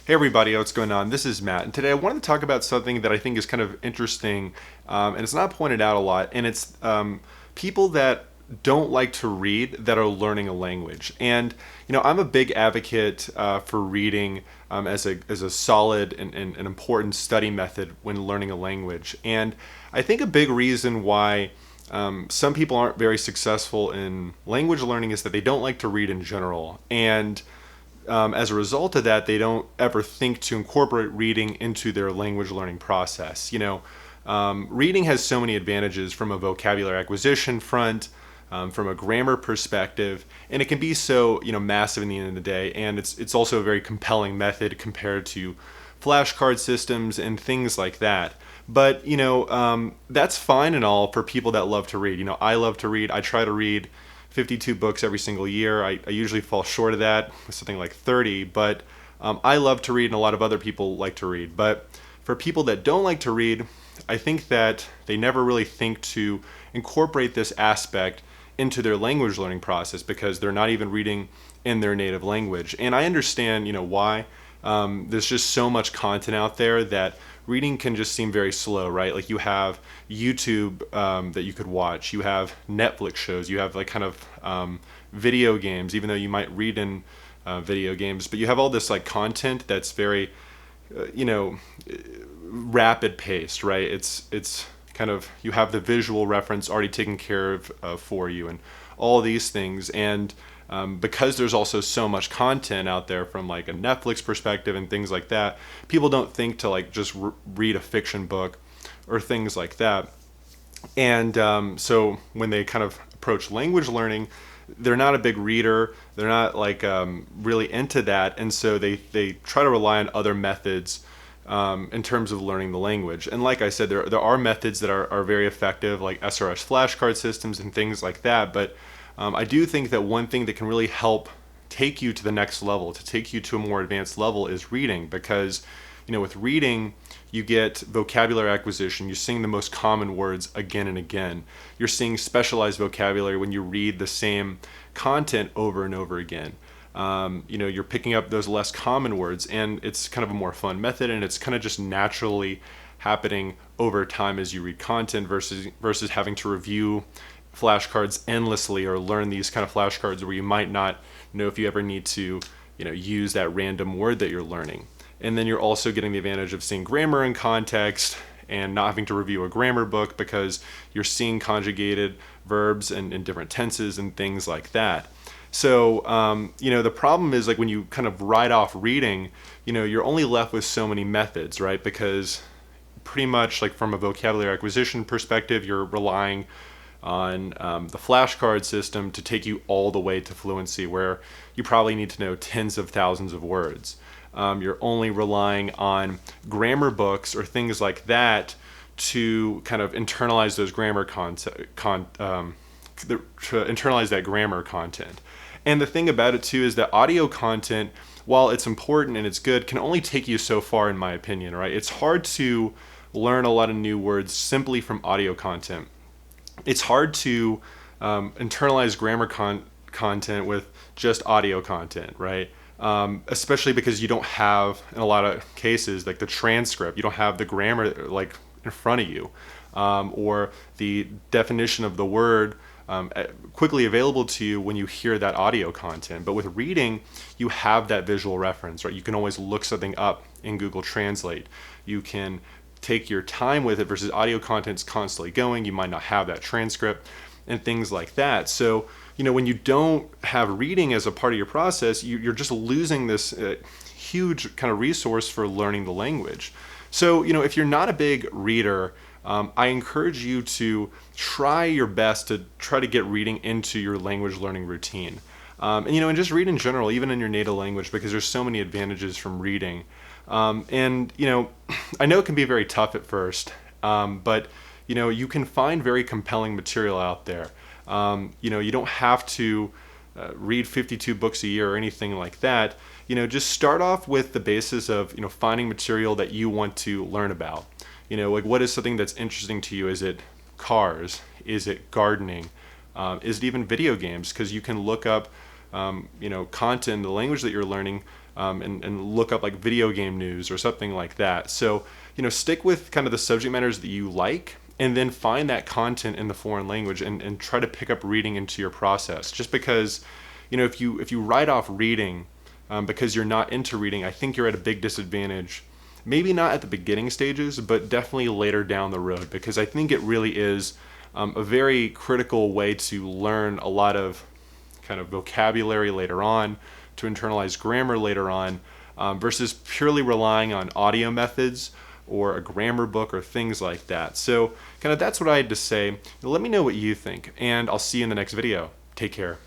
Hey everybody, what's going on? This is Matt, and today I wanted to talk about something that I think is kind of interesting, and it's not pointed out a lot, and it's people that don't like to read that are learning a language. And I'm a big advocate for reading as a solid and an important study method when learning a language. And I think a big reason why some people aren't very successful in language learning is that they don't like to read in general, and as a result of that, they don't ever think to incorporate reading into their language learning process. Reading has so many advantages from a vocabulary acquisition front, from a grammar perspective, and it can be so massive in the end of the day. And it's also a very compelling method compared to flashcard systems and things like that. But that's fine and all for people that love to read. I love to read. I try to read 52 books every single year. I usually fall short of that with something like 30, but I love to read, and a lot of other people like to read. But for people that don't like to read, I think that they never really think to incorporate this aspect into their language learning process because they're not even reading in their native language. And I understand, why. There's just so much content out there that reading can just seem very slow, right? Like you have YouTube that you could watch, you have Netflix shows, you have like kind of video games, even though you might read in video games, but you have all this like content that's very, you know, rapid paced, right? It's kind of you have the visual reference already taken care of for you, and all these things, and because there's also so much content out there from like a Netflix perspective and things like that, people don't think to like just read a fiction book or things like that. And so when they kind of approach language learning, they're not a big reader. They're not like really into that, and so they try to rely on other methods in terms of learning the language. And like I said, there are methods that are very effective, like SRS flashcard systems and things like that. But I do think that one thing that can really help take you to the next level, to take you to a more advanced level, is reading. Because with reading, you get vocabulary acquisition. You're seeing the most common words again and again. You're seeing specialized vocabulary when you read the same content over and over again. You're picking up those less common words, and it's kind of a more fun method, and it's kind of just naturally happening over time as you read content versus having to review flashcards endlessly or learn these kind of flashcards where you might not know if you ever need to use that random word that you're learning. And then you're also getting the advantage of seeing grammar in context and not having to review a grammar book because you're seeing conjugated verbs and in different tenses and things like that. So, the problem is like when you kind of write off reading, you're only left with so many methods, right? Because pretty much like from a vocabulary acquisition perspective, you're relying on the flashcard system to take you all the way to fluency, where you probably need to know tens of thousands of words. You're only relying on grammar books or things like that to kind of internalize those grammar to internalize that grammar content. And the thing about it too is that audio content, while it's important and it's good, can only take you so far, in my opinion, right? It's hard to learn a lot of new words simply from audio content. It's hard to internalize grammar content with just audio content, right? Especially because you don't have, in a lot of cases, like the transcript. You don't have the grammar like in front of you, or the definition of the word quickly available to you when you hear that audio content. But with reading, you have that visual reference, right? You can always look something up in Google Translate. You can take your time with it versus audio content's constantly going. You might not have that transcript and things like that. So, when you don't have reading as a part of your process, you're just losing this huge kind of resource for learning the language. So, if you're not a big reader, I encourage you to try your best to try to get reading into your language learning routine. And just read in general, even in your native language, because there's so many advantages from reading. I know it can be very tough at first, but you can find very compelling material out there. You don't have to read 52 books a year or anything like that. Just start off with the basis of finding material that you want to learn about. Like what is something that's interesting to you? Is it cars? Is it gardening? Is it even video games? Because you can look up content in the language that you're learning and look up like video game news or something like that. So, stick with kind of the subject matters that you like, and then find that content in the foreign language and try to pick up reading into your process. Just because, if you write off reading because you're not into reading, I think you're at a big disadvantage. Maybe not at the beginning stages, but definitely later down the road, because I think it really is a very critical way to learn a lot of kind of vocabulary later on, to internalize grammar later on, versus purely relying on audio methods or a grammar book or things like that. So kind of that's what I had to say. Let me know what you think, and I'll see you in the next video. Take care.